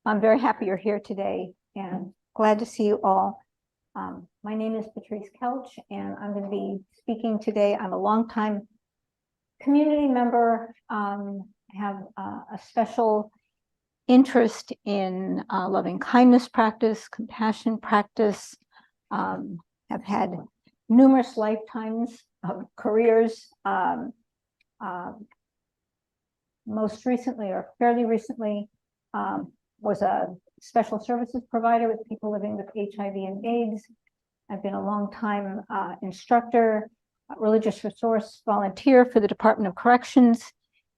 I'm very happy you're here today and glad to see you all. My name is Patrice Koelsch, and I'm going to be speaking today. I'm a longtime community member, have a special interest in loving kindness practice, compassion practice, have had numerous lifetimes of careers, most recently or fairly recently, was a special services provider with people living with HIV and AIDS. I've been a long-time instructor, religious resource volunteer for the Department of Corrections,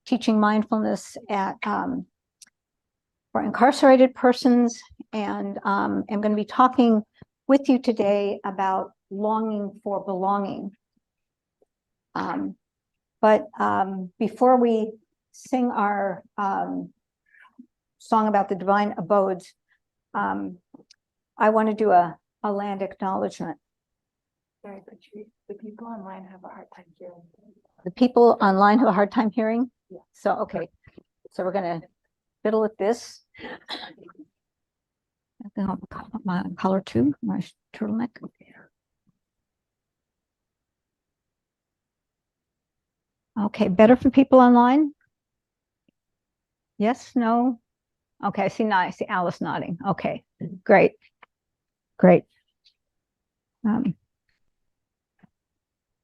teaching mindfulness at for incarcerated persons, and I'm going to be talking with you today about longing for belonging. But before we sing our song about the divine abodes, I want to do a land acknowledgement. Sorry, Patrice, the people online have a hard time hearing. The people online have a hard time hearing? Yeah. So, okay. So we're going to fiddle with this. I'll put my collar too, my turtleneck. Okay, better for people online? Yes, no? Okay, I see Alice nodding. Okay, great.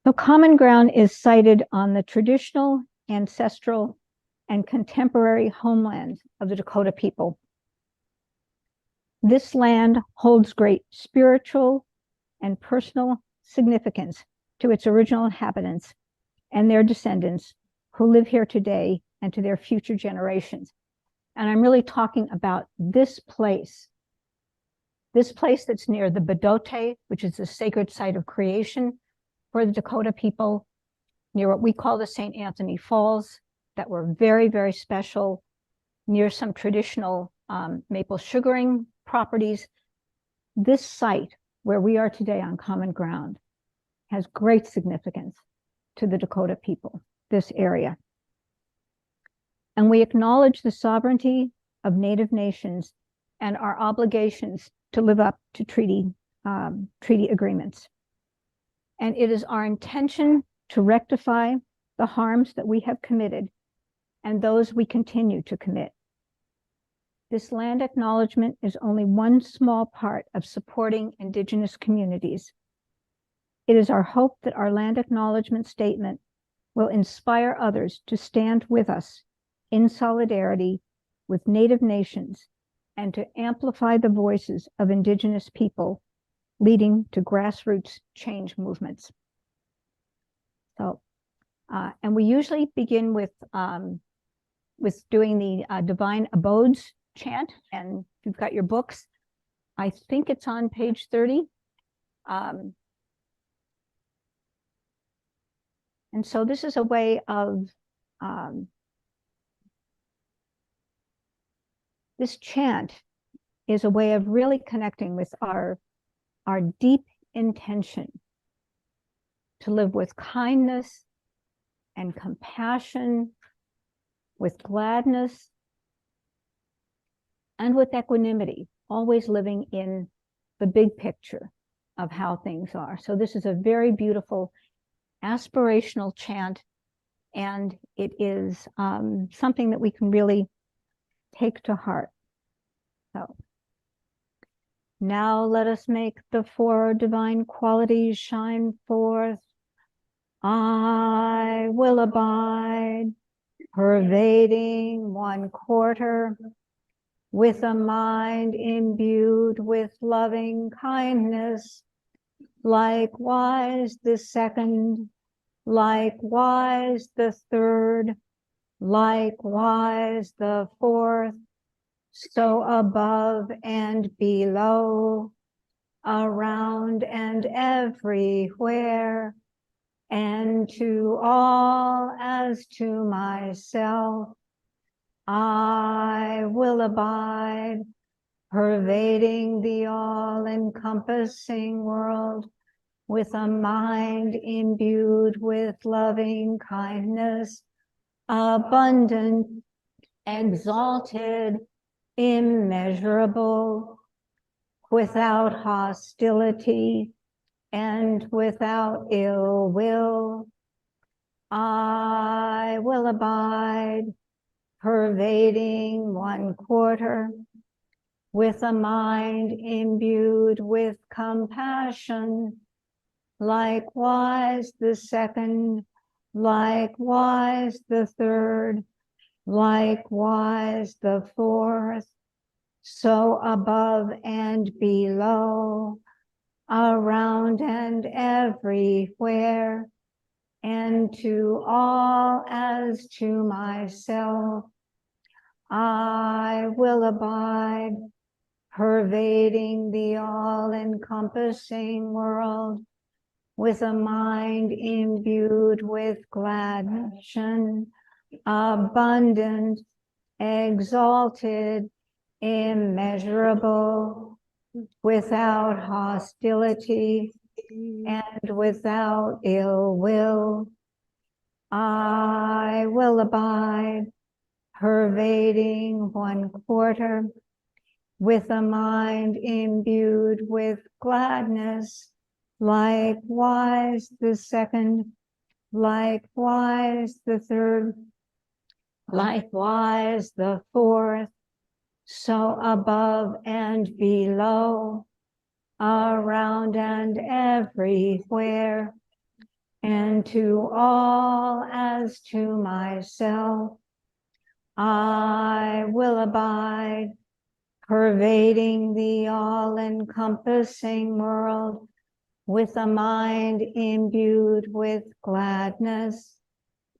So common ground is sited on the traditional, ancestral, and contemporary homeland of the Dakota people. This land holds great spiritual and personal significance to its original inhabitants and their descendants who live here today and to their future generations. And I'm really talking about this place that's near the Bedote, which is the sacred site of creation for the Dakota people, near what we call the St. Anthony Falls, that were very, very special, near some traditional maple sugaring properties. This site, where we are today on common ground, has great significance to the Dakota people, this area. And we acknowledge the sovereignty of Native nations and our obligations to live up to treaty agreements. And it is our intention to rectify the harms that we have committed and those we continue to commit. This land acknowledgement is only one small part of supporting Indigenous communities. It is our hope that our land acknowledgement statement will inspire others to stand with us in solidarity with Native nations and to amplify the voices of Indigenous people, leading to grassroots change movements. So, and we usually begin with doing the Divine Abodes chant, and if you've got your books, I think it's on page 30. And so this is a way of, this chant is a way of really connecting with our deep intention to live with kindness and compassion, with gladness, and with equanimity, always living in the big picture of how things are. So this is a very beautiful aspirational chant, and it is something that we can really take to heart. So now let us make the four divine qualities shine forth. I will abide, pervading 1/4, with a mind imbued with loving kindness. Likewise the second, likewise the third, likewise the fourth, so above and below, around and everywhere, and to all as to myself, I will abide, pervading the all-encompassing world with a mind imbued with loving kindness, abundant, exalted, immeasurable, without hostility and without ill will. I will abide, pervading 1/4, with a mind imbued with compassion, likewise the second, likewise the third, likewise the fourth, so above and below, around and everywhere, and to all as to myself, I will abide, pervading the all-encompassing world, with a mind imbued with gladness, abundant, exalted, immeasurable, without hostility and without ill will. I will abide, pervading 1/4, with a mind imbued with gladness, likewise the second, likewise the third, likewise the fourth, so above and below, around and everywhere, and to all as to myself, I will abide, pervading the all-encompassing world, with a mind imbued with gladness,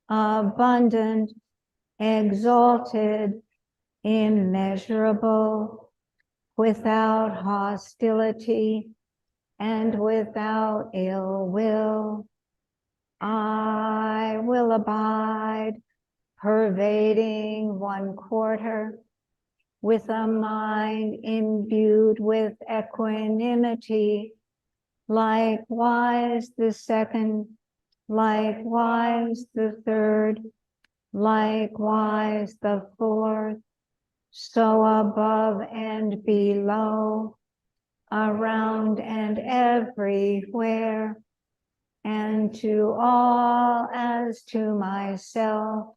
abundant, exalted, immeasurable, without hostility and without ill will. I will abide, pervading 1/4, with a mind imbued with equanimity, likewise the second, likewise the third, likewise the fourth, so above and below, around and everywhere, and to all as to myself,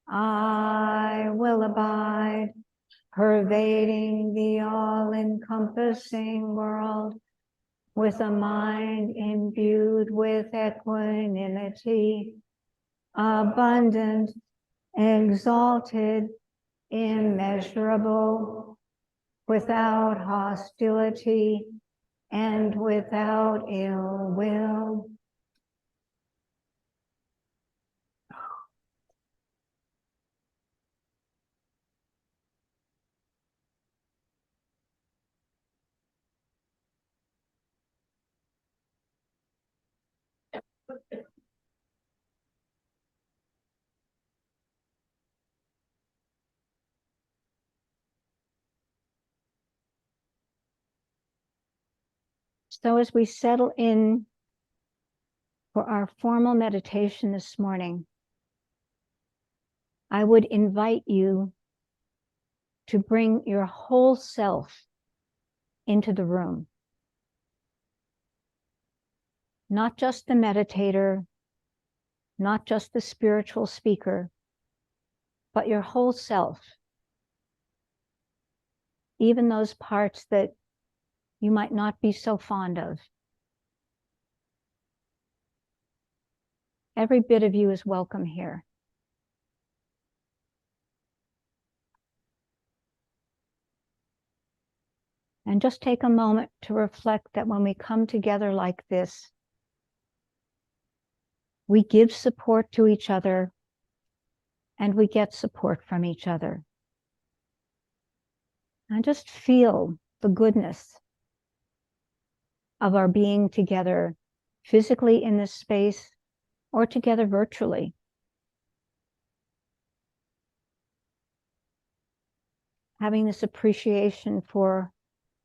I will abide, pervading the all-encompassing world, with a mind imbued with equanimity, abundant, exalted, immeasurable, without hostility and without ill will. So as we settle in for our formal meditation this morning, I would invite you to bring your whole self into the room. Not just the meditator, not just the spiritual speaker, but your whole self. Even those parts that you might not be so fond of. Every bit of you is welcome here. And just take a moment to reflect that when we come together like this, we give support to each other and we get support from each other. And just feel the goodness of our being together physically in this space or together virtually. Having this appreciation for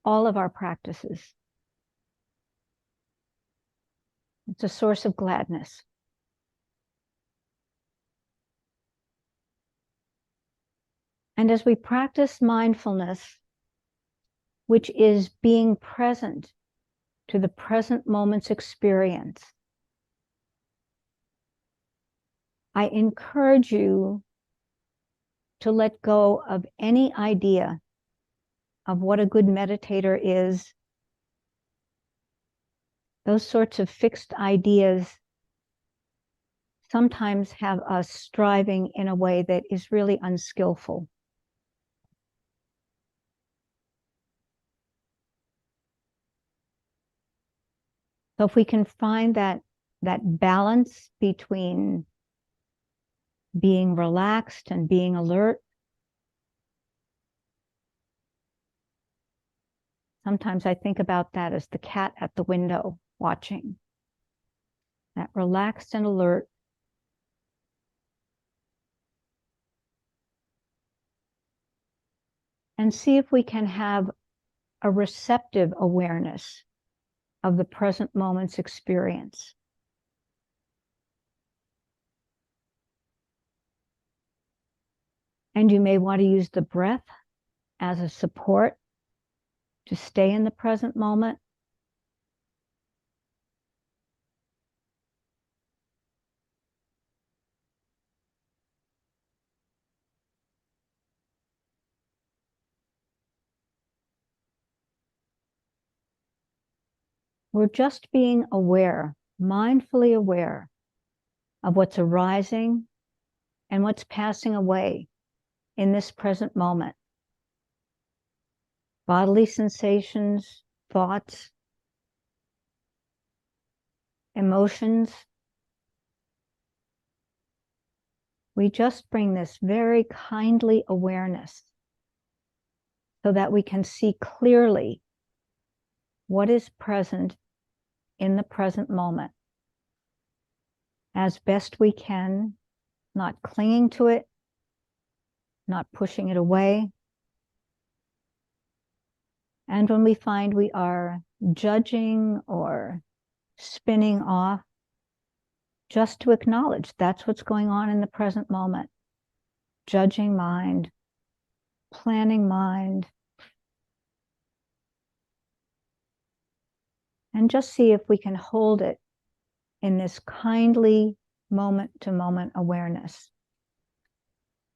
all of our practices. It's a source of gladness. And as we practice mindfulness, which is being present to the present moment's experience, I encourage you to let go of any idea of what a good meditator is. Those sorts of fixed ideas sometimes have us striving in a way that is really unskillful. So if we can find that balance between being relaxed and being alert, sometimes I think about that as the cat at the window watching, that relaxed and alert. And see if we can have a receptive awareness of the present moment's experience. And you may want to use the breath as a support to stay in the present moment. We're just being aware, mindfully aware of what's arising and what's passing away in this present moment. Bodily sensations, thoughts, emotions. We just bring this very kindly awareness so that we can see clearly what is present in the present moment as best we can, not clinging to it, not pushing it away. And when we find we are judging or spinning off, just to acknowledge that's what's going on in the present moment. Judging mind, planning mind, and just see if we can hold it in this kindly moment-to-moment awareness.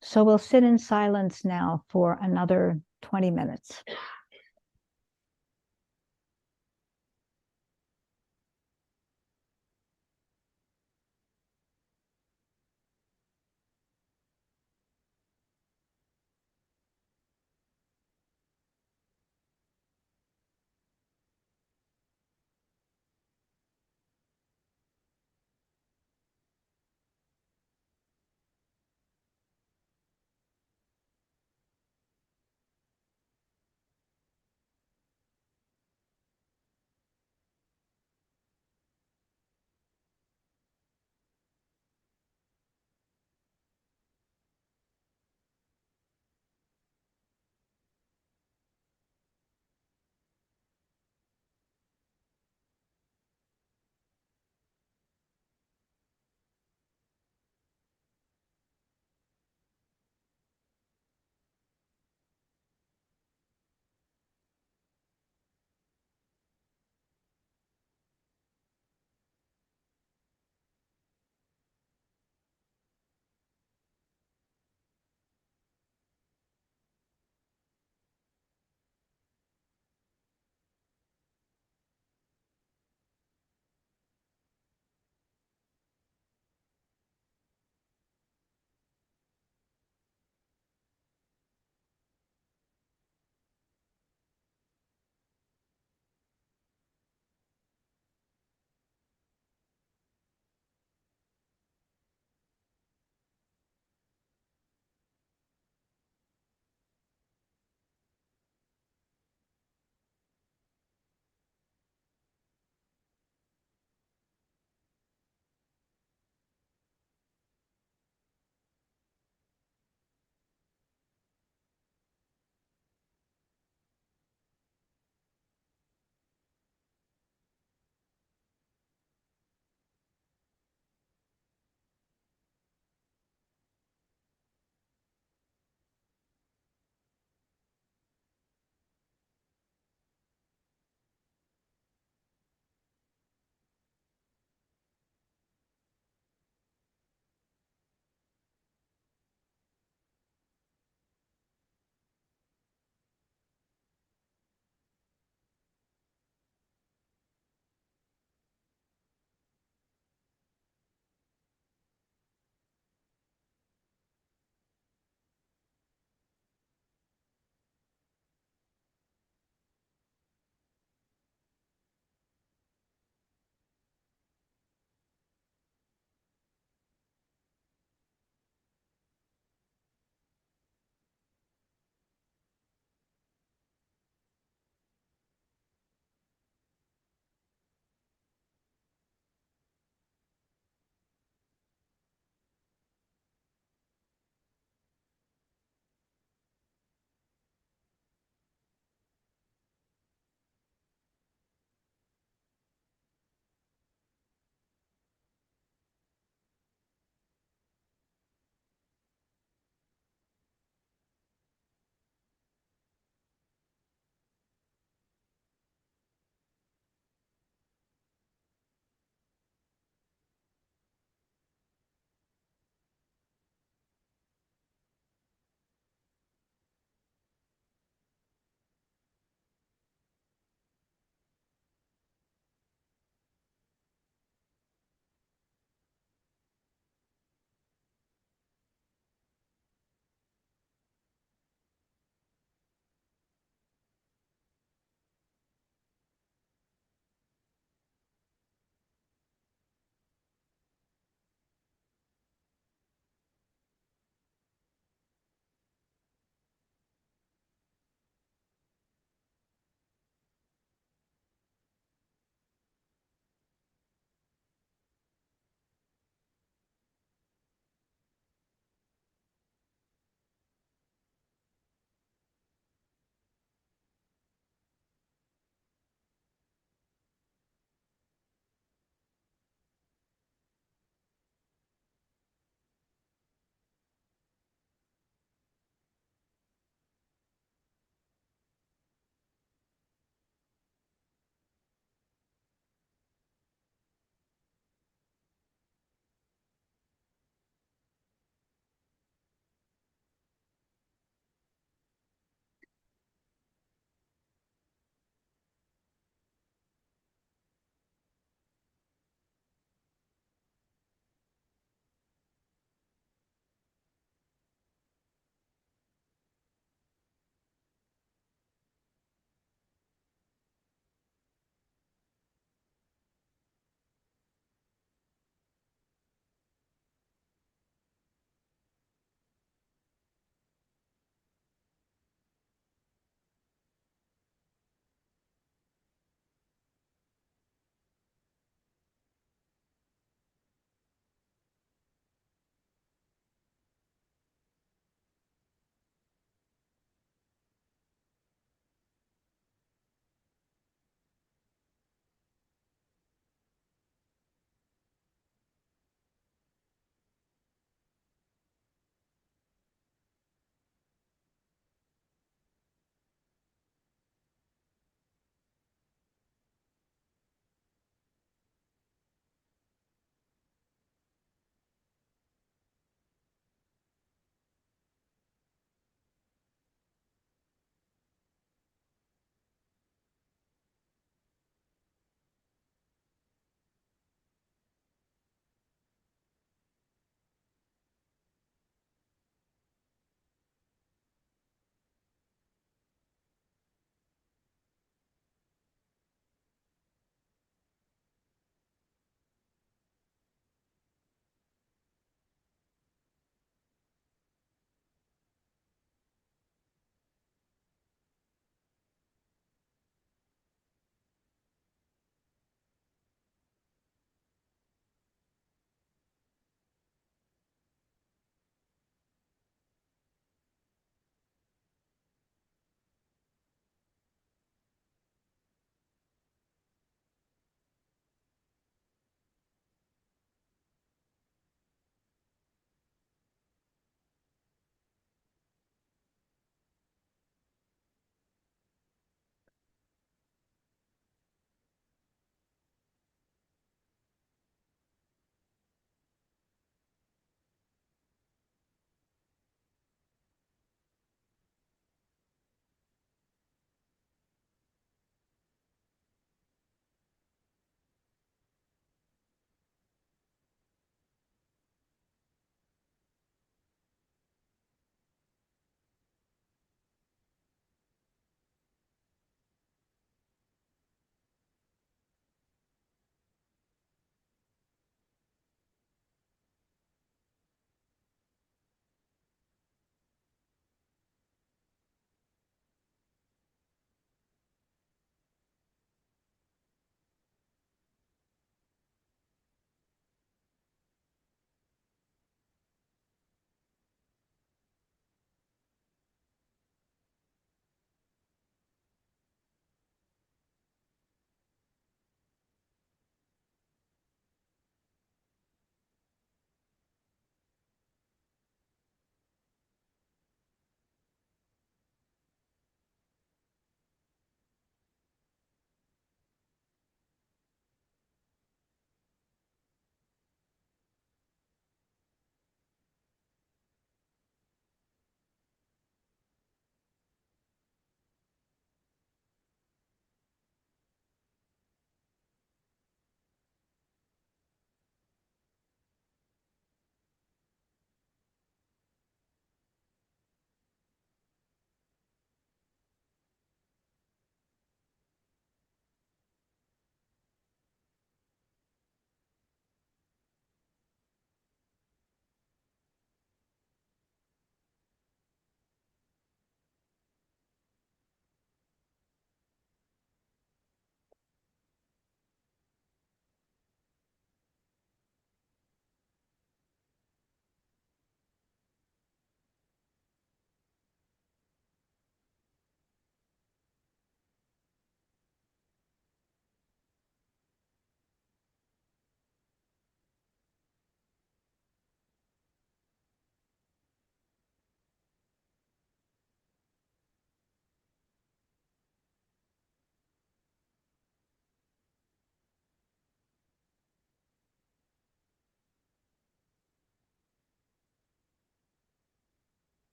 So we'll sit in silence now for another 20 minutes.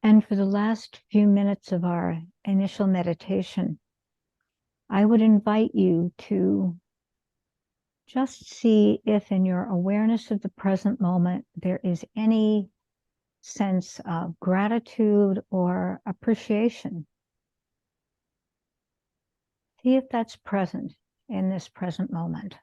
And for the last few minutes of our initial meditation, I would invite you to just see if in your awareness of the present moment, there is any sense of gratitude or appreciation. See if that's present in this present moment.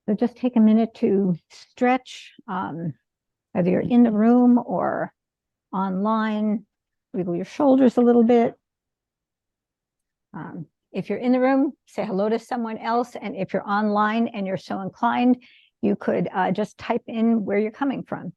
So just take a minute to stretch, whether you're in the room or online, wiggle your shoulders a little bit. If you're in the room, say hello to someone else. And if you're online and you're so inclined, you could just type in where you're coming from.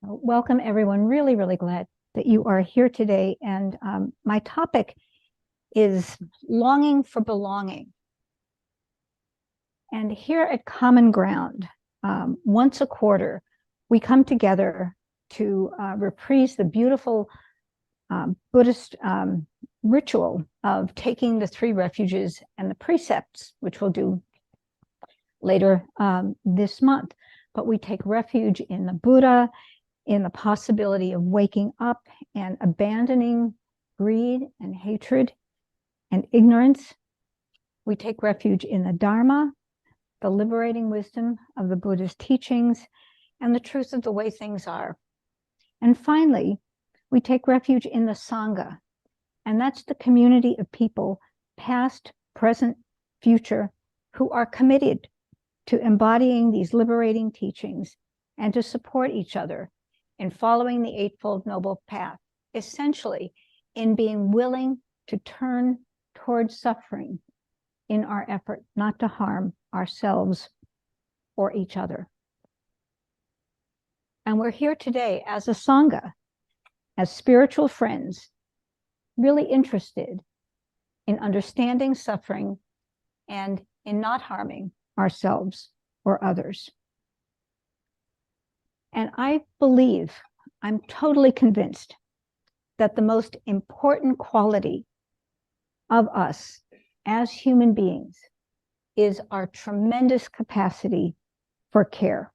Welcome, everyone. Really, really glad that you are here today. And my topic is longing for belonging. And here at Common Ground, once a quarter, we come together to reprise the beautiful Buddhist ritual of taking the three refuges and the precepts, which we'll do later this month. But we take refuge in the Buddha, in the possibility of waking up and abandoning greed and hatred and ignorance. We take refuge in the Dharma, the liberating wisdom of the Buddha's teachings, and the truth of the way things are. And finally, we take refuge in the Sangha, and that's the community of people, past, present, future, who are committed to embodying these liberating teachings and to support each other in following the Eightfold Noble Path, essentially in being willing to turn towards suffering in our effort not to harm ourselves or each other. And we're here today as a Sangha, as spiritual friends, really interested in understanding suffering and in not harming ourselves or others. And I believe, I'm totally convinced, that the most important quality of us as human beings is our tremendous capacity for care.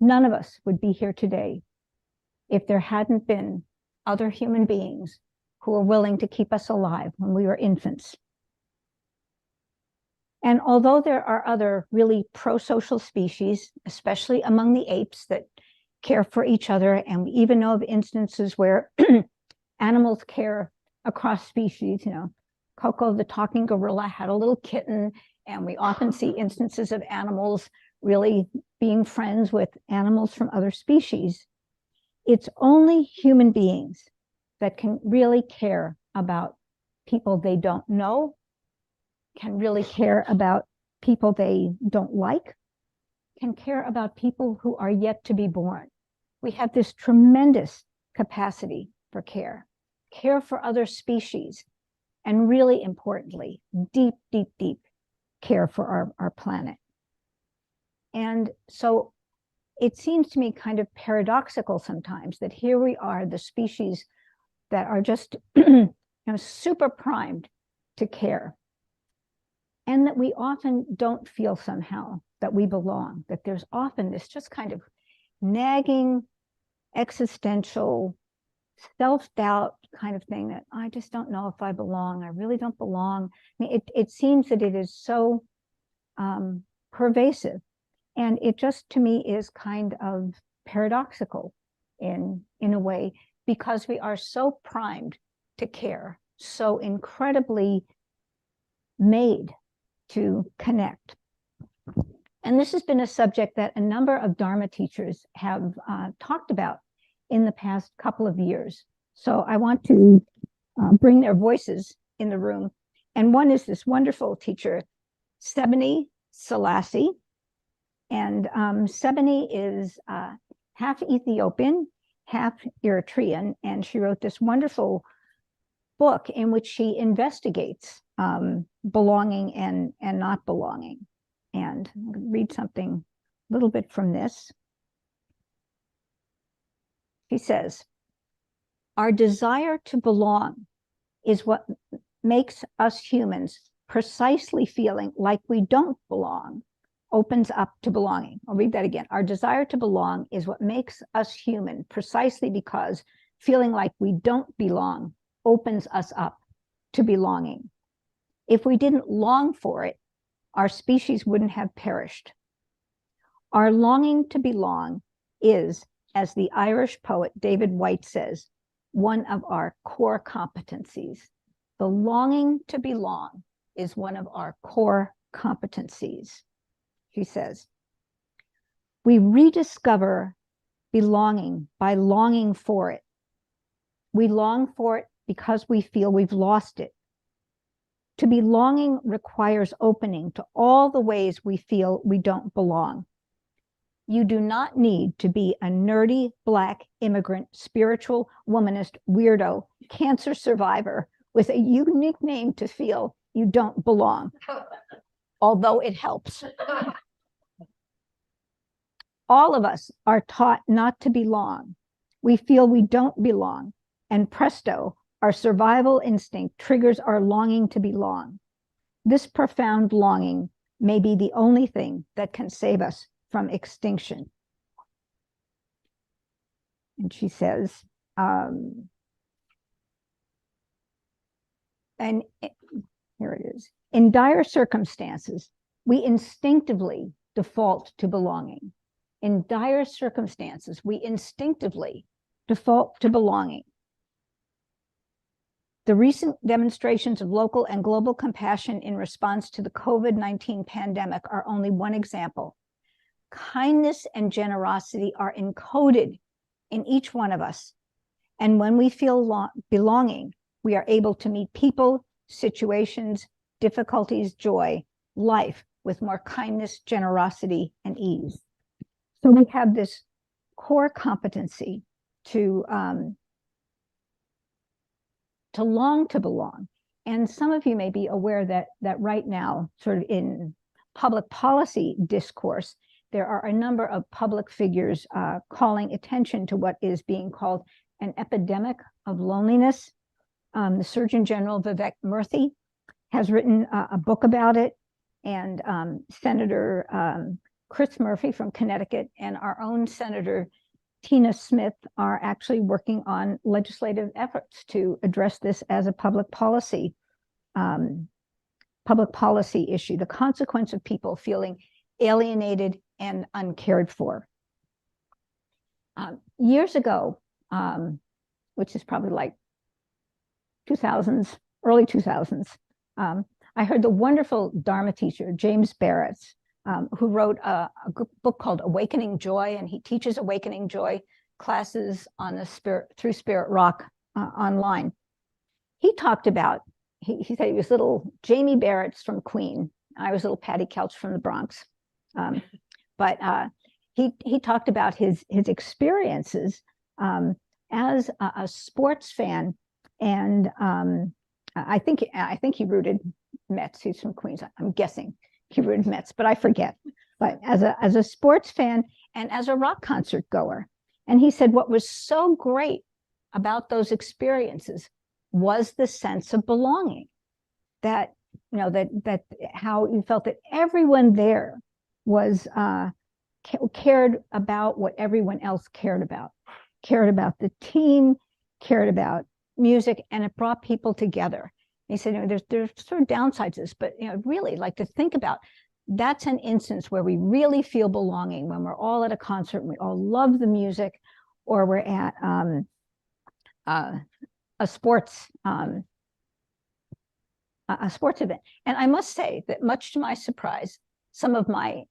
None of us would be here today if there hadn't been other human beings who were willing to keep us alive when we were infants. And although there are other really pro-social species, especially among the apes, that care for each other, and we even know of instances where animals care across species, Coco, the talking gorilla, had a little kitten, and we often see instances of animals really being friends with animals from other species. It's only human beings that can really care about people they don't know, can really care about people they don't like, can care about people who are yet to be born. We have this tremendous capacity for care for other species, and really importantly, deep, deep, deep care for our planet. And so it seems to me kind of paradoxical sometimes that here we are, the species that are just super primed to care, and that we often don't feel somehow that we belong, that there's often this just kind of nagging, existential, self-doubt kind of thing that I just don't know if I belong. I really don't belong. I mean, it seems that it is so pervasive, and it just to me is kind of paradoxical in a way, because we are so primed to care, so incredibly made to connect. And this has been a subject that a number of Dharma teachers have talked about in the past couple of years. So I want to bring their voices in the room. And one is this wonderful teacher, Sebene Selassie. And Sebene is half Ethiopian, half Eritrean, and she wrote this wonderful book in which she investigates belonging and not belonging. And I'm going to read something a little bit from this. He says, our desire to belong is what makes us humans precisely feeling like we don't belong opens up to belonging. I'll read that again. Our desire to belong is what makes us human precisely because feeling like we don't belong opens us up to belonging. If we didn't long for it, our species wouldn't have perished. Our longing to belong is, as the Irish poet David Whyte says, one of our core competencies. The longing to belong is one of our core competencies. He says, we rediscover belonging by longing for it. We long for it because we feel we've lost it. To be longing requires opening to all the ways we feel we don't belong. You do not need to be a nerdy, Black, immigrant, spiritual, womanist, weirdo, cancer survivor with a unique name to feel you don't belong, although it helps. All of us are taught not to belong. We feel we don't belong, and presto, our survival instinct triggers our longing to belong. This profound longing may be the only thing that can save us from extinction. And she says, and here it is. In dire circumstances, we instinctively default to belonging. In dire circumstances, we instinctively default to belonging. The recent demonstrations of local and global compassion in response to the COVID-19 pandemic are only one example. Kindness and generosity are encoded in each one of us. And when we feel belonging, we are able to meet people, situations, difficulties, joy, life with more kindness, generosity, and ease. So we have this core competency to long to belong. And some of you may be aware that right now, sort of in public policy discourse, there are a number of public figures calling attention to what is being called an epidemic of loneliness. The Surgeon General, Vivek Murthy, has written a book about it, and Senator Chris Murphy from Connecticut and our own Senator Tina Smith are actually working on legislative efforts to address this as a public policy issue, the consequence of people feeling alienated and uncared for. Years ago, which is probably like 2000s, early 2000s, I heard the wonderful Dharma teacher, James Barrett, who wrote a book called Awakening Joy, and he teaches Awakening Joy classes on the through Spirit Rock online. He talked about, he said he was little Jamie Barrett's from Queen. I was little Patty Koelsch from the Bronx. But he talked about his experiences as a sports fan, and I think he rooted Mets. He's from Queens. I'm guessing he rooted Mets, but I forget. But as a sports fan and as a rock concert goer, and he said what was so great about those experiences was the sense of belonging. That that how you felt that everyone there was cared about what everyone else cared about the team, cared about music, and it brought people together. And he said, there's sort of downsides to this, but really, like, to think about, that's an instance where we really feel belonging, when we're all at a concert and we all love the music, or we're at a sports event. And I must say that, much to my surprise, some of my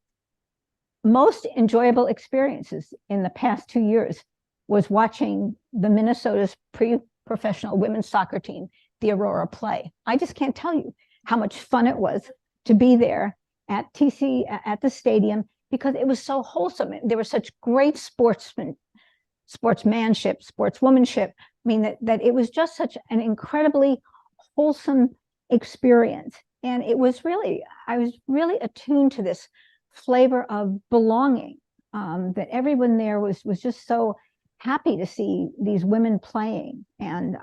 most enjoyable experiences in the past 2 years was watching the Minnesota's pre-professional women's soccer team, the Aurora, play. I just can't tell you how much fun it was to be there at the stadium, because it was so wholesome. There was such great sportsmanship, sportswomanship. I mean, that it was just such an incredibly wholesome experience. And it was really, I was really attuned to this flavor of belonging, that everyone there was just so happy to see these women playing. And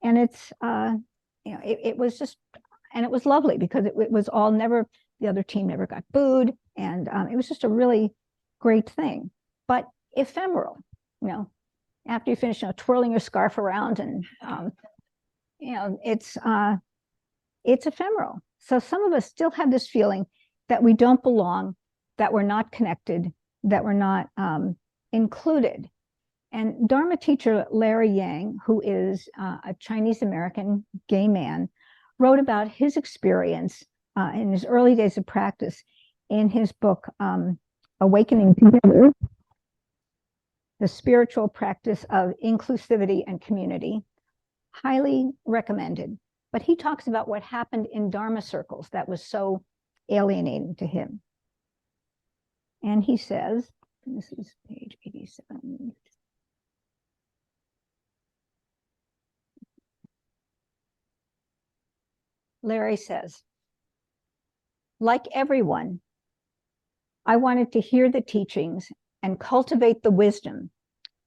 it's, it was just, and it was lovely, because it was all never, the other team never got booed. And it was just a really great thing, but ephemeral, after you finish, twirling your scarf around, and, it's ephemeral. So some of us still have this feeling that we don't belong, that we're not connected, that we're not included. And Dharma teacher Larry Yang, who is a Chinese-American gay man, wrote about his experience in his early days of practice in his book, Awakening Together, The Spiritual Practice of Inclusivity and Community. Highly recommended. But he talks about what happened in Dharma circles that was so alienating to him. And he says, this is page 87. Larry says, like everyone, I wanted to hear the teachings and cultivate the wisdom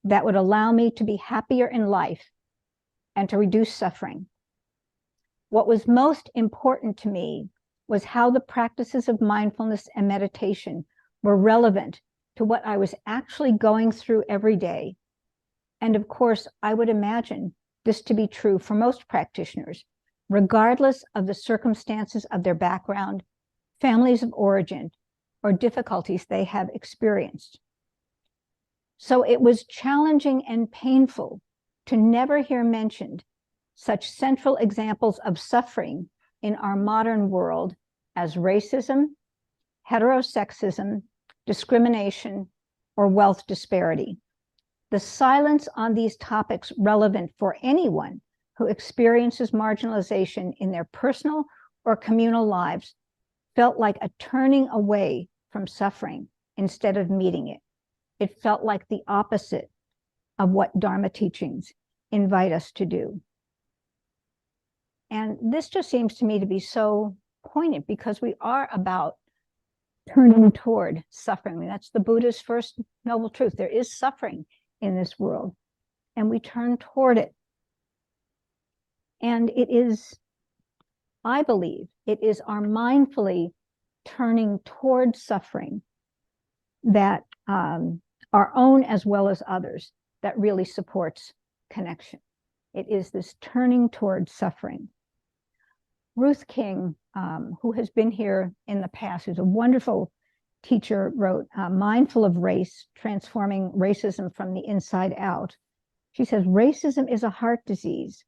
that would allow me to be happier in life and to reduce suffering. What was most important to me was how the practices of mindfulness and meditation were relevant to what I was actually going through every day. And of course, I would imagine this to be true for most practitioners, regardless of the circumstances of their background, families of origin, or difficulties they have experienced. So it was challenging and painful to never hear mentioned such central examples of suffering in our modern world as racism, heterosexism, discrimination, or wealth disparity. The silence on these topics relevant for anyone who experiences marginalization in their personal or communal lives felt like a turning away from suffering instead of meeting it. It felt like the opposite of what Dharma teachings invite us to do. And this just seems to me to be so poignant because we are about turning toward suffering. That's the Buddha's first noble truth. There is suffering in this world, and we turn toward it. And it is, I believe, it is our mindfully turning toward suffering that our own as well as others that really supports connection. It is this turning toward suffering. Ruth King, who has been here in the past, who's a wonderful teacher, wrote Mindful of Race, Transforming Racism from the Inside Out. She says, racism is a heart disease.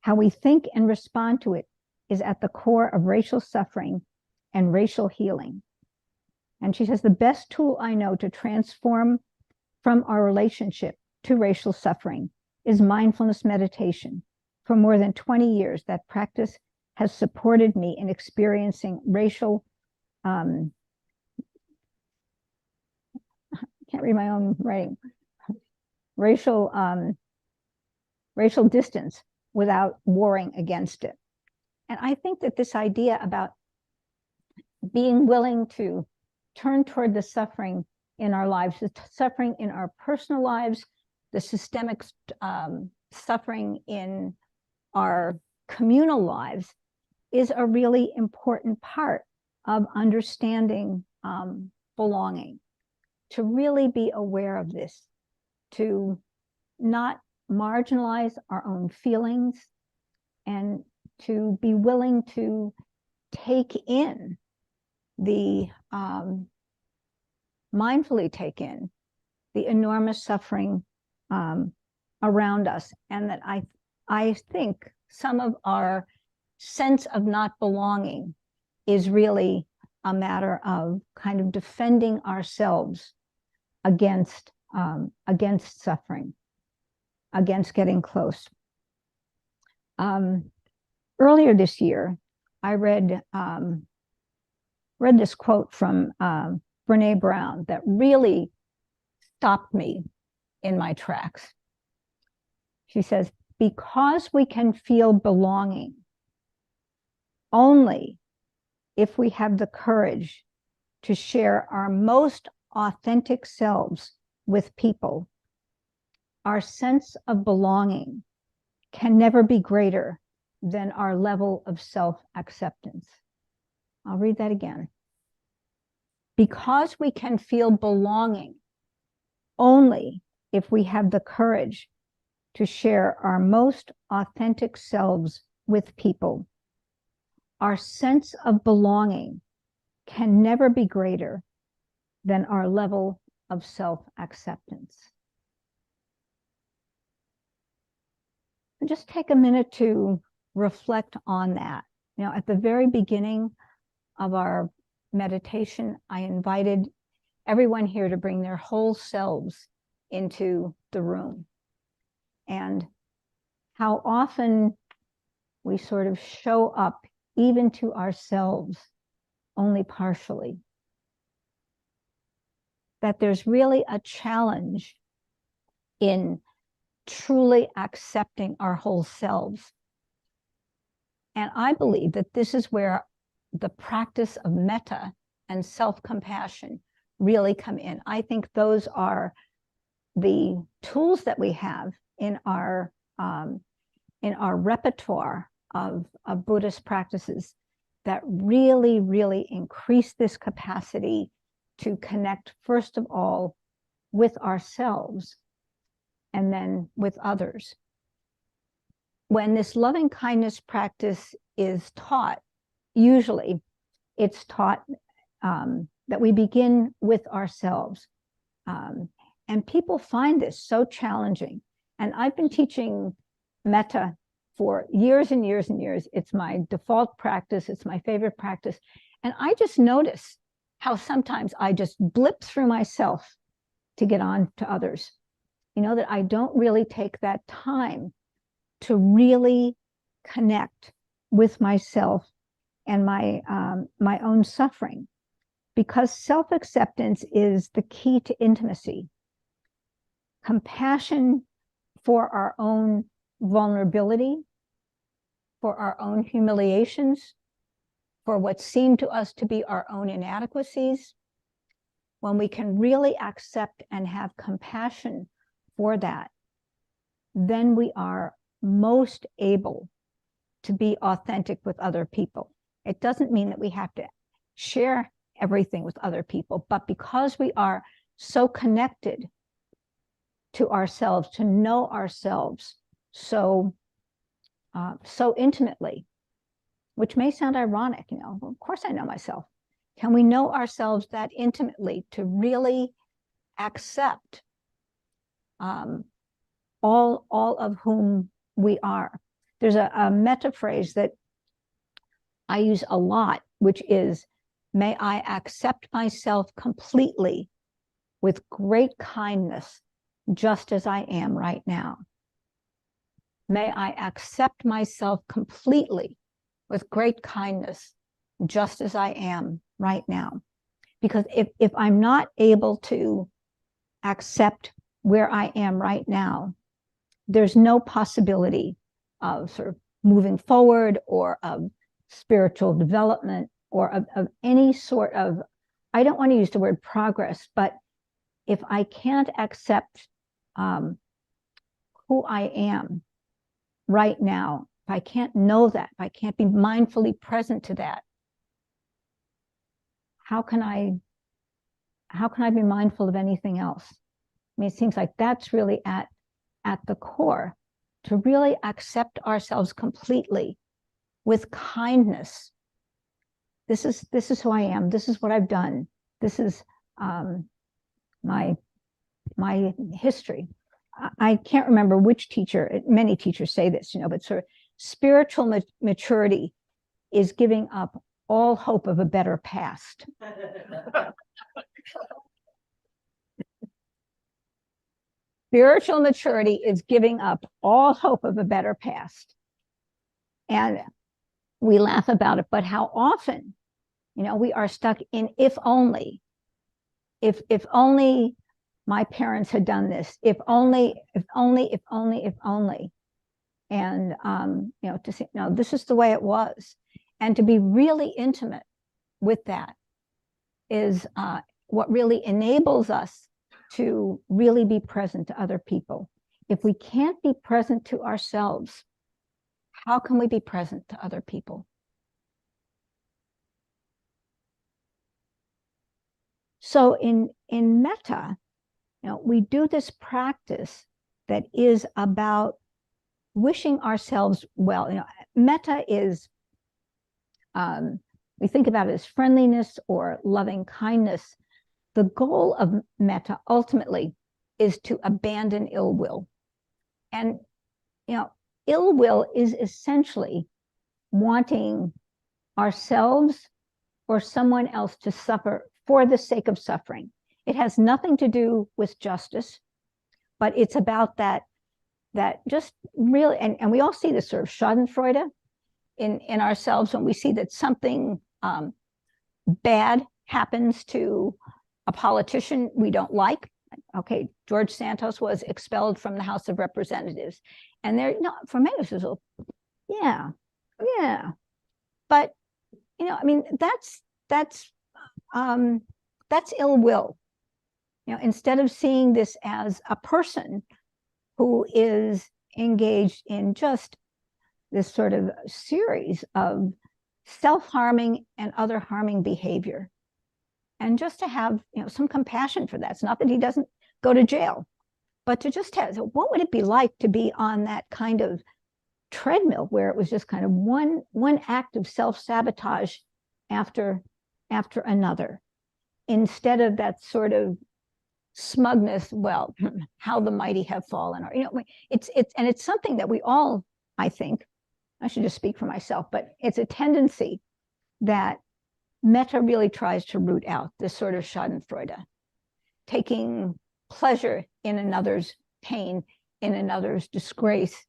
How we think and respond to it is at the core of racial suffering and racial healing. And she says, the best tool I know to transform from our relationship to racial suffering is mindfulness meditation. For more than 20 years, that practice has supported me in experiencing racial, can't read my own writing, racial distance without warring against it. And I think that this idea about being willing to turn toward the suffering in our lives, the suffering in our personal lives, the systemic suffering in our communal lives, is a really important part of understanding belonging, to really be aware of this, to not marginalize our own feelings, and to be willing to take in the, mindfully take in the enormous suffering around us. And that I think some of our sense of not belonging is really a matter of kind of defending ourselves against suffering, against getting close. Earlier this year, I read this quote from Brene Brown that really stopped me in my tracks. She says, because we can feel belonging only if we have the courage to share our most authentic selves with people, our sense of belonging can never be greater than our level of self-acceptance. I'll read that again. Because we can feel belonging only if we have the courage to share our most authentic selves with people, our sense of belonging can never be greater than our level of self-acceptance. Just take a minute to reflect on that. You know, at the very beginning of our meditation, I invited everyone here to bring their whole selves into the room. And how often we sort of show up even to ourselves only partially. That there's really a challenge in truly accepting our whole selves. And I believe that this is where the practice of metta and self-compassion really come in. I think those are the tools that we have in our repertoire of Buddhist practices that really, really increase this capacity to connect, first of all, with ourselves and then with others. When this loving kindness practice is taught, usually it's taught that we begin with ourselves. And people find this so challenging. And I've been teaching metta for years and years and years. It's my default practice. It's my favorite practice. And I just notice how sometimes I just blip through myself to get on to others. You know, that I don't really take that time to really connect with myself and my own suffering, because self-acceptance is the key to intimacy. Compassion for our own vulnerability, for our own humiliations, for what seem to us to be our own inadequacies. When we can really accept and have compassion for that, then we are most able to be authentic with other people. It doesn't mean that we have to share everything with other people, but because we are so connected to ourselves, to know ourselves so intimately, which may sound ironic, well, of course I know myself. Can we know ourselves that intimately to really accept all of whom we are? There's a meta phrase that I use a lot, which is, may I accept myself completely with great kindness, just as I am right now. May I accept myself completely with great kindness, just as I am right now. Because if I'm not able to accept where I am right now, there's no possibility of sort of moving forward or of spiritual development or of any sort of, I don't want to use the word progress, but if I can't accept who I am right now, if I can't know that, if I can't be mindfully present to that, how can I be mindful of anything else? I mean, it seems like that's really at the core, to really accept ourselves completely with kindness. This is who I am. This is what I've done. This is my history. I can't remember which teacher, many teachers say this, but sort of spiritual maturity is giving up all hope of a better past. Spiritual maturity is giving up all hope of a better past. And we laugh about it, but how often, we are stuck in if only. If only my parents had done this, if only. And, to say, no, this is the way it was. And to be really intimate with that is what really enables us to really be present to other people. If we can't be present to ourselves, how can we be present to other people? So in metta, we do this practice that is about wishing ourselves well. Metta is, we think about it as friendliness or loving kindness. The goal of metta ultimately is to abandon ill will. And, ill will is essentially wanting ourselves or someone else to suffer for the sake of suffering. It has nothing to do with justice, but it's about that just really, and we all see this sort of schadenfreude in ourselves when we see that something bad happens to a politician we don't like. Okay, George Santos was expelled from the House of Representatives, and for many of us, yeah, but that's ill will. Instead of seeing this as a person who is engaged in just this sort of series of self-harming and other harming behavior, and just to have some compassion for that. It's not that he doesn't go to jail, but to just have, so what would it be like to be on that kind of treadmill where it was just kind of one act of self-sabotage after another, instead of that sort of smugness, well, how the mighty have fallen, or it's something that we all, I think, I should just speak for myself, but it's a tendency that metta really tries to root out, this sort of schadenfreude, taking pleasure in another's pain, in another's disgrace,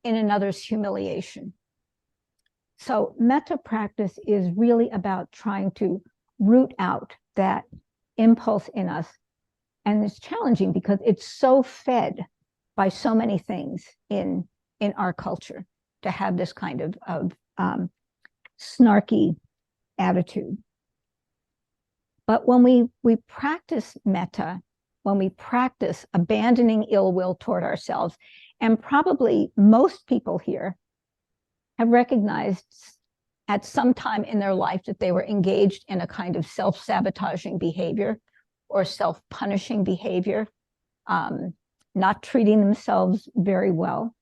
in another's humiliation. So metta practice is really about trying to root out that impulse in us. And it's challenging because it's so fed by so many things in our culture to have this kind of snarky attitude. But when we practice metta, when we practice abandoning ill will toward ourselves, and probably most people here have recognized at some time in their life that they were engaged in a kind of self-sabotaging behavior or self-punishing behavior, not treating themselves very well.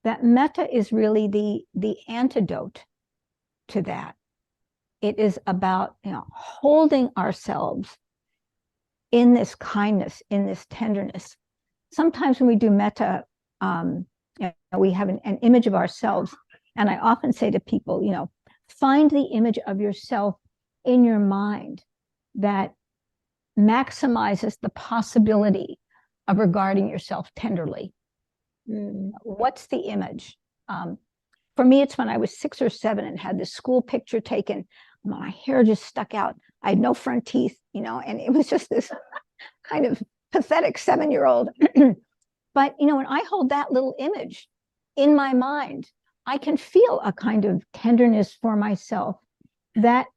That metta is really the antidote to that. It is about, holding ourselves in this kindness, in this tenderness. Sometimes when we do metta, we have an image of ourselves. And I often say to people, find the image of yourself in your mind that maximizes the possibility of regarding yourself tenderly. What's the image? For me, it's when I was 6 or 7 and had this school picture taken. My hair just stuck out. I had no front teeth, and it was just this kind of pathetic 7-year-old. But, when I hold that little image in my mind, I can feel a kind of tenderness for myself that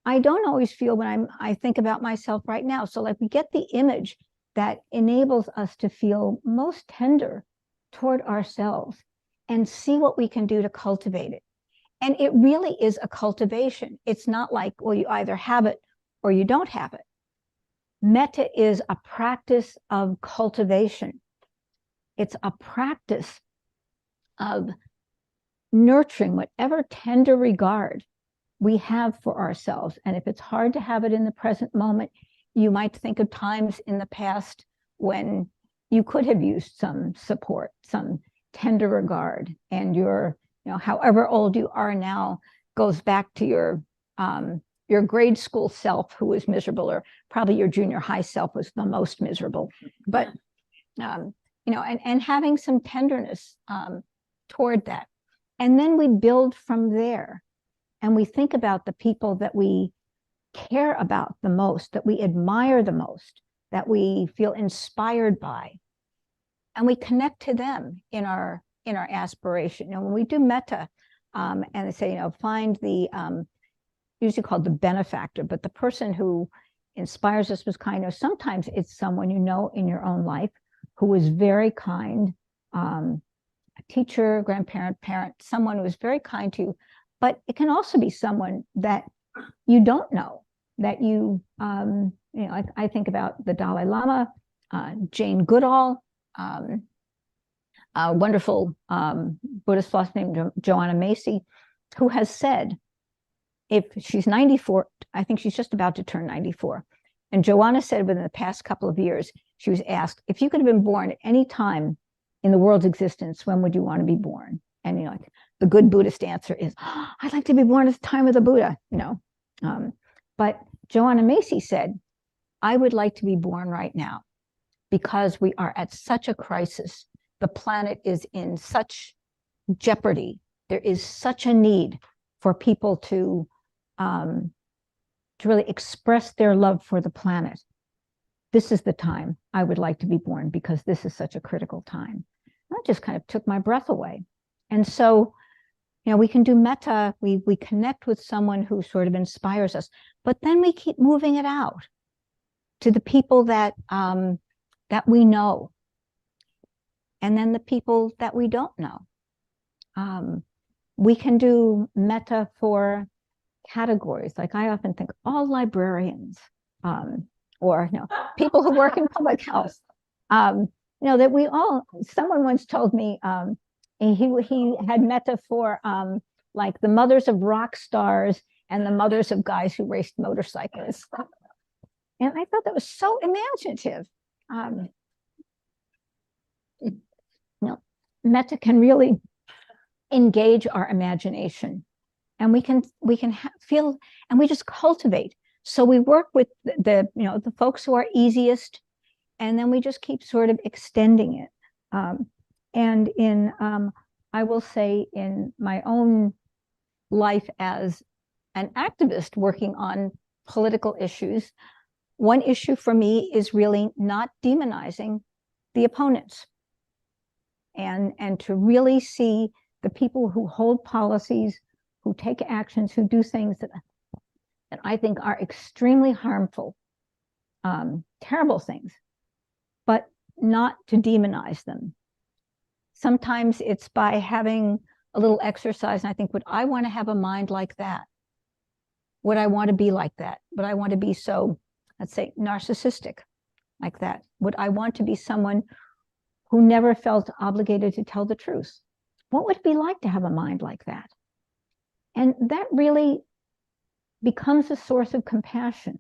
I don't always feel when I think about myself right now. So like we get the image that enables us to feel most tender toward ourselves and see what we can do to cultivate it. And it really is a cultivation. It's not like, well, you either have it or you don't have it. Metta is a practice of cultivation. It's a practice of nurturing whatever tender regard we have for ourselves. And if it's hard to have it in the present moment, you might think of times in the past when you could have used some support, some tender regard, and your, however old you are now goes back to your grade school self who was miserable, or probably your junior high self was the most miserable. But and having some tenderness toward that. And then we build from there. And we think about the people that we care about the most, that we admire the most, that we feel inspired by. And we connect to them in our aspiration. When we do metta, and they say, find the, usually called the benefactor, but the person who inspires us with kindness. Sometimes it's someone in your own life who was very kind, a teacher, grandparent, parent, someone who was very kind to you. But it can also be someone that you don't know, that I think about the Dalai Lama, Jane Goodall, a wonderful Buddhist philosopher named Joanna Macy, who has said, if she's 94, I think she's just about to turn 94. And Joanna said within the past couple of years, she was asked, if you could have been born at any time in the world's existence, when would you want to be born? And the good Buddhist answer is, I'd like to be born at the time of the Buddha, But Joanna Macy said, I would like to be born right now because we are at such a crisis. The planet is in such jeopardy. There is such a need for people to really express their love for the planet. This is the time I would like to be born because this is such a critical time. That just kind of took my breath away. And so, we can do metta, we connect with someone who sort of inspires us, but then we keep moving it out to the people that we know, and then the people that we don't know. We can do metta for categories. Like I often think all librarians, or people who work in public health, that we all, someone once told me, he had metta for like the mothers of rock stars and the mothers of guys who raced motorcycles. And I thought that was so imaginative. Metta can really engage our imagination, and we can feel, and we just cultivate. So we work with the folks who are easiest, and then we just keep sort of extending it. And I will say in my own life as an activist working on political issues, one issue for me is really not demonizing the opponents, and to really see the people who hold policies, who take actions, who do things that I think are extremely harmful, terrible things, but not to demonize them. Sometimes it's by having a little exercise, and I think, would I want to have a mind like that? Would I want to be like that? Would I want to be so, let's say, narcissistic like that? Would I want to be someone who never felt obligated to tell the truth? What would it be like to have a mind like that? And that really becomes a source of compassion.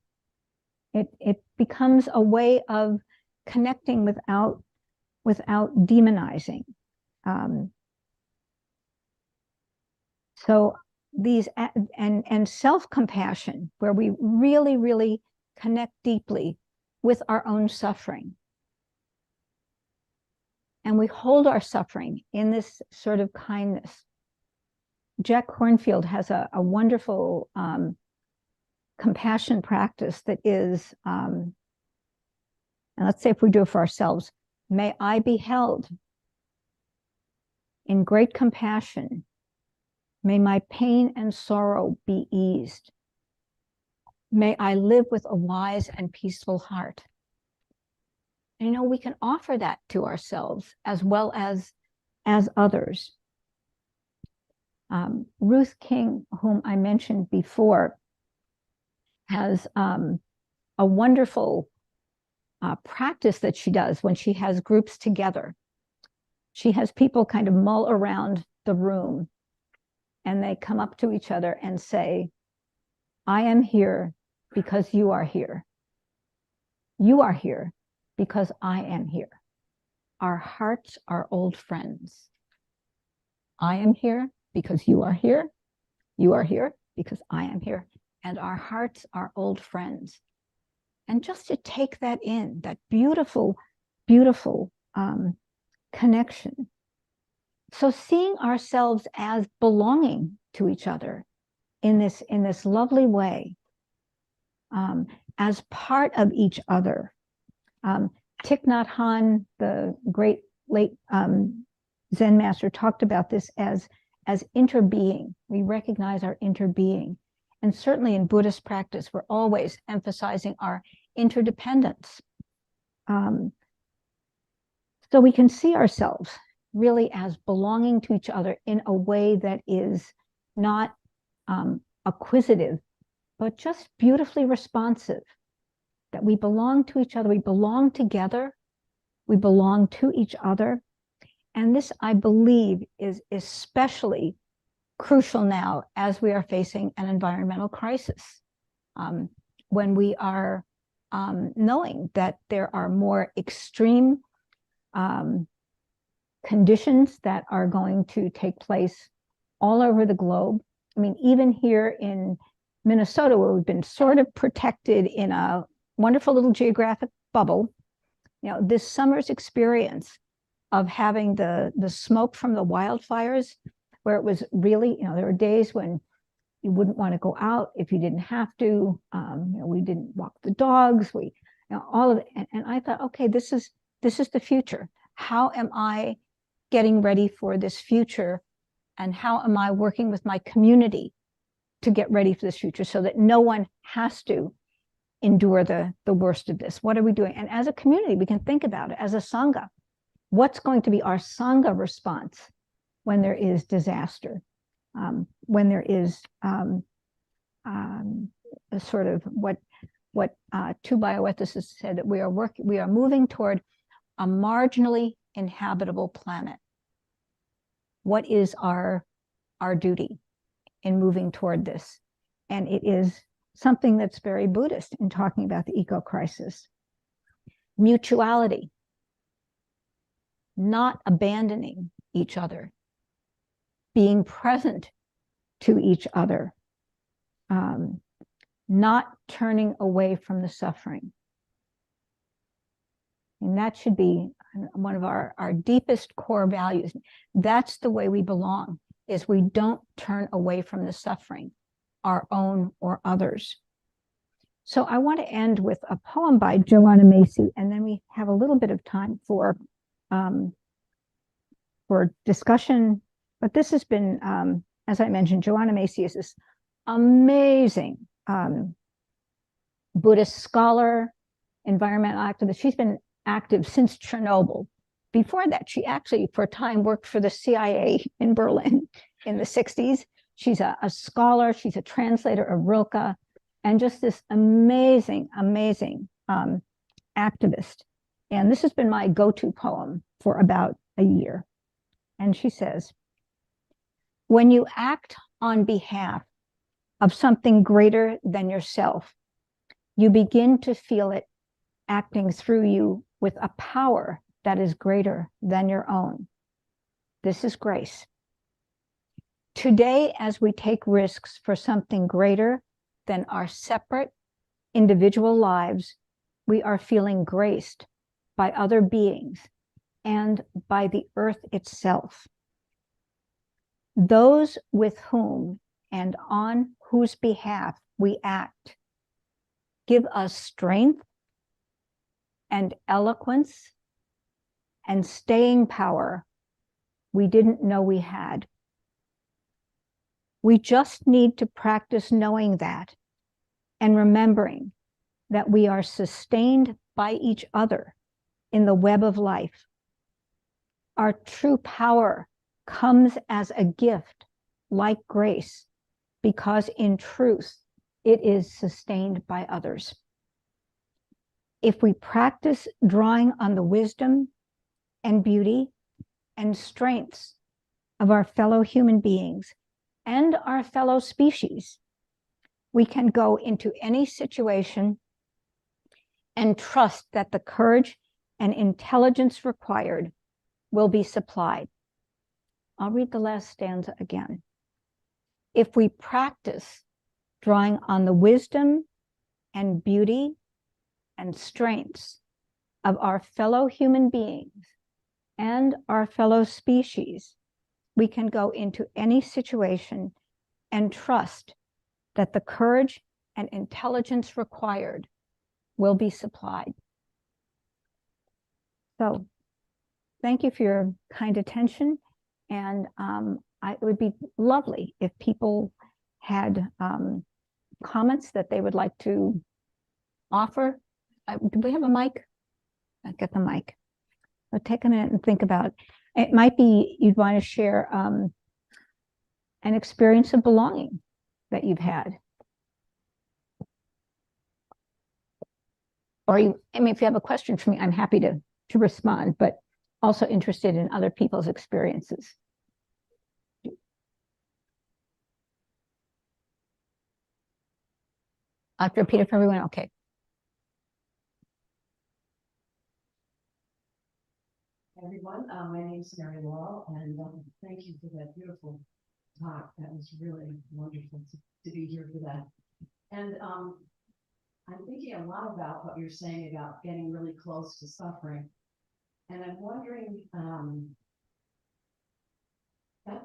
It becomes a way of connecting without demonizing. So these and self-compassion, where we really connect deeply with our own suffering, and we hold our suffering in this sort of kindness. Jack Kornfield has a wonderful compassion practice that is, and let's say if we do it for ourselves, may I be held in great compassion. May my pain and sorrow be eased. May I live with a wise and peaceful heart. And, you know, we can offer that to ourselves as well as others. Ruth King, whom I mentioned before, has a wonderful practice that she does when she has groups together. She has people kind of mull around the room, and they come up to each other and say, I am here because you are here. You are here because I am here. Our hearts are old friends. I am here because you are here. You are here because I am here. And our hearts are old friends. And just to take that in, that beautiful, beautiful connection. So seeing ourselves as belonging to each other in this lovely way, as part of each other. Thich Nhat Hanh, the great late Zen master, talked about this as interbeing. We recognize our interbeing. And certainly in Buddhist practice, we're always emphasizing our interdependence. So we can see ourselves really as belonging to each other in a way that is not acquisitive, but just beautifully responsive, that we belong to each other, we belong together, we belong to each other. And this, I believe, is especially crucial now as we are facing an environmental crisis, when we are knowing that there are more extreme conditions that are going to take place all over the globe. I mean, even here in Minnesota, where we've been sort of protected in a wonderful little geographic bubble, you know, this summer's experience of having the smoke from the wildfires, where it was really, you know, there were days when you wouldn't want to go out if you didn't have to. You know, we didn't walk the dogs. We, you know, all of it. And I thought, okay, this is the future. How am I getting ready for this future? And how am I working with my community to get ready for this future so that no one has to endure the worst of this? What are we doing? And as a community, we can think about it as a Sangha. What's going to be our Sangha response when there is disaster? When there is a sort of what two bioethicists said, that we are moving toward a marginally inhabitable planet. What is our duty in moving toward this? And it is something that's very Buddhist in talking about the eco-crisis. Mutuality, not abandoning each other, being present to each other, not turning away from the suffering. And that should be one of our deepest core values. That's the way we belong. is we don't turn away from the suffering, our own or others. So I want to end with a poem by Joanna Macy, and then we have a little bit of time for discussion. But this has been, as I mentioned, Joanna Macy is this amazing Buddhist scholar, environmental activist. She's been active since Chernobyl. Before that, she actually, for a time, worked for the CIA in Berlin in the 60s. She's a scholar. She's a translator of Rilke, and just this amazing, amazing activist. And this has been my go-to poem for about a year. And she says, when you act on behalf of something greater than yourself, you begin to feel it acting through you with a power that is greater than your own. This is grace. Today, as we take risks for something greater than our separate individual lives, we are feeling graced by other beings and by the earth itself. Those with whom and on whose behalf we act give us strength and eloquence and staying power we didn't know we had. We just need to practice knowing that and remembering that we are sustained by each other in the web of life. Our true power comes as a gift, like grace, because in truth, it is sustained by others. If we practice drawing on the wisdom and beauty and strengths of our fellow human beings and our fellow species, we can go into any situation and trust that the courage and intelligence required will be supplied. I'll read the last stanza again. If we practice drawing on the wisdom and beauty and strengths of our fellow human beings and our fellow species, we can go into any situation and trust that the courage and intelligence required will be supplied. So thank you for your kind attention. And it would be lovely if people had comments that they would like to offer. Do we have a mic? I'll get the mic. But take a minute and think about it. It might be you'd want to share an experience of belonging that you've had. Or if you have a question for me, I'm happy to respond, but also interested in other people's experiences. I have to repeat it for everyone? Okay. Everyone, my name is Mary Laurel, and thank you for that beautiful talk. That was really wonderful to be here for that. And I'm thinking a lot about what you're saying about getting really close to suffering. And I'm wondering, that's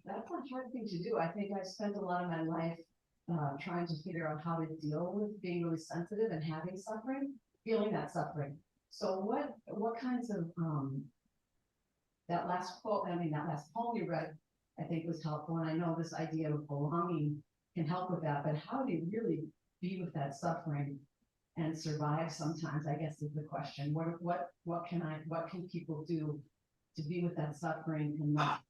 a hard thing to do. I think I spent a lot of my life trying to figure out how to deal with being really sensitive and having suffering, feeling that suffering. So what kinds of that last poem you read, I think was helpful. And I know this idea of belonging can help with that, but how do you really be with that suffering and survive sometimes, I guess, is the question. What can people do to be with that suffering and not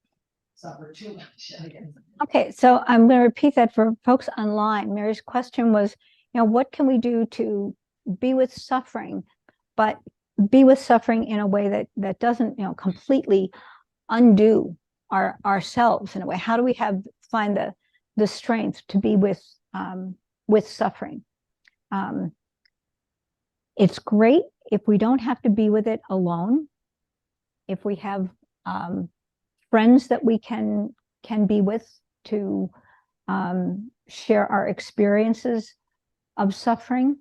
suffer too much, I guess? Okay, so I'm going to repeat that for folks online. Mary's question was, what can we do to be with suffering, but be with suffering in a way that doesn't, completely undo ourselves in a way? How do we find the strength to be with suffering? It's great if we don't have to be with it alone. If we have friends that we can be with to share our experiences of suffering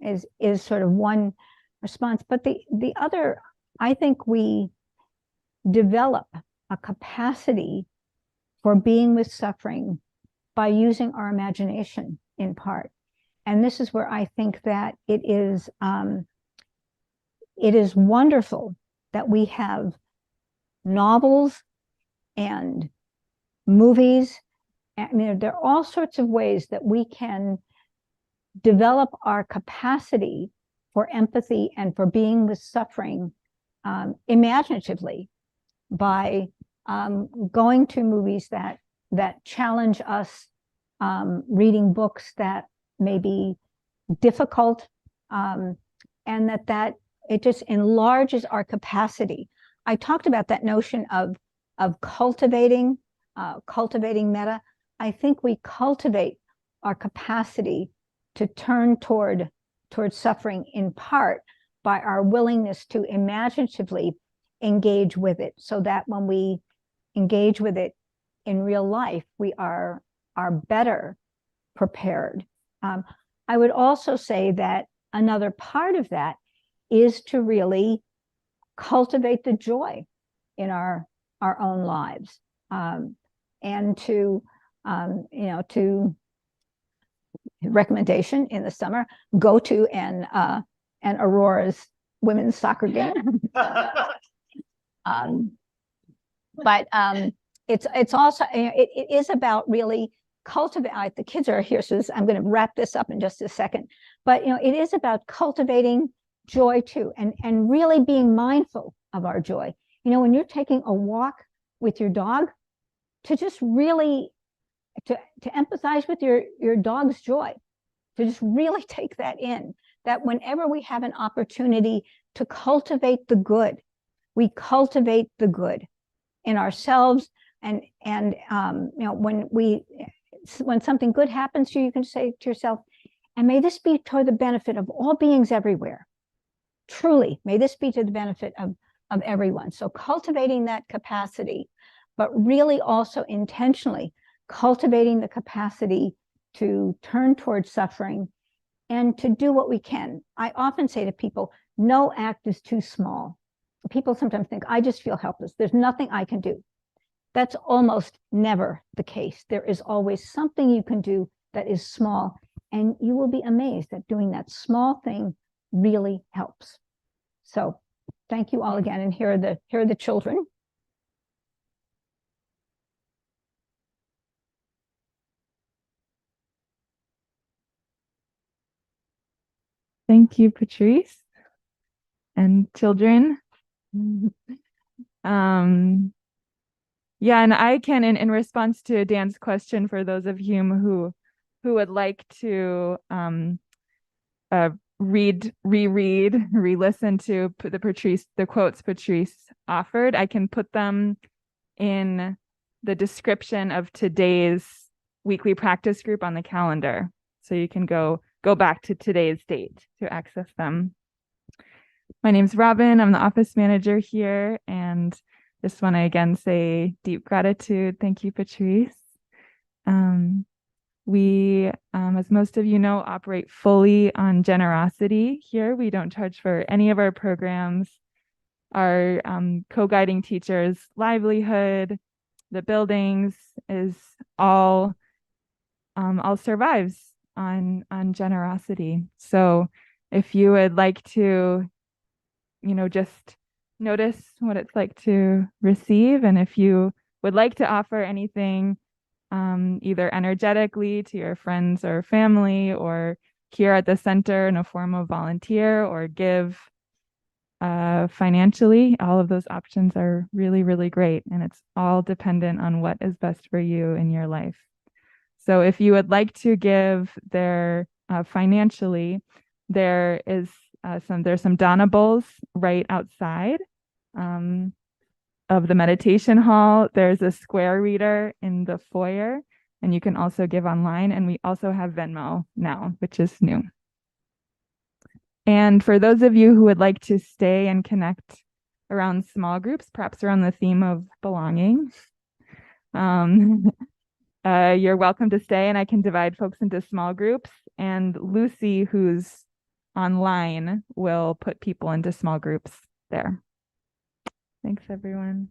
is sort of one response. But the other, I think we develop a capacity for being with suffering by using our imagination in part. And this is where I think that it is wonderful that we have novels and movies. I mean, there are all sorts of ways that we can develop our capacity for empathy and for being with suffering imaginatively by going to movies that challenge us, reading books that may be difficult, and that it just enlarges our capacity. I talked about that notion of cultivating meta. I think we cultivate our capacity to turn toward suffering in part by our willingness to imaginatively engage with it, so that when we engage with it in real life, we are better prepared. I would also say that another part of that is to really cultivate the joy in our own lives, and to recommendation in the summer, go to an Aurora's women's soccer game. But it's also, it is about really cultivate. The kids are here, so I'm going to wrap this up in just a second. But it is about cultivating joy too, and really being mindful of our joy. When you're taking a walk with your dog, to just really to empathize with your dog's joy, to just really take that in. That whenever we have an opportunity to cultivate the good, we cultivate the good in ourselves, and when something good happens to you, you can say to yourself, and may this be toward the benefit of all beings everywhere. Truly, may this be to the benefit of everyone. So cultivating that capacity, but really also intentionally cultivating the capacity to turn towards suffering and to do what we can. I often say to people, no act is too small. People sometimes think, I just feel helpless. There's nothing I can do. That's almost never the case. There is always something you can do that is small, and you will be amazed that doing that small thing really helps. So thank you all again, and here are the children. Thank you, Patrice and children. Yeah, and I can, in response to Dan's question, for those of you who would like to read, reread, re-listen to the quotes Patrice offered, I can put them in the description of today's weekly practice group on the calendar. So you can go back to today's date to access them. My name's Robin. I'm the office manager here, and just want to again say deep gratitude. Thank you, Patrice. We, as most of you know, operate fully on generosity here. We don't charge for any of our programs. Our co-guiding teachers' livelihood, the buildings, is all survives on generosity. So if you would like to, just notice what it's like to receive, and if you would like to offer anything, either energetically to your friends or family, or here at the center in a form of volunteer, or give financially, all of those options are really, really great, and it's all dependent on what is best for you in your life. So if you would like to give there financially, there's some donables right outside of the meditation hall. There's a square reader in the foyer, and you can also give online. And we also have Venmo now, which is new. And for those of you who would like to stay and connect around small groups, perhaps around the theme of belonging, you're welcome to stay, and I can divide folks into small groups. And Lucy, who's online, will put people into small groups there. Thanks, everyone.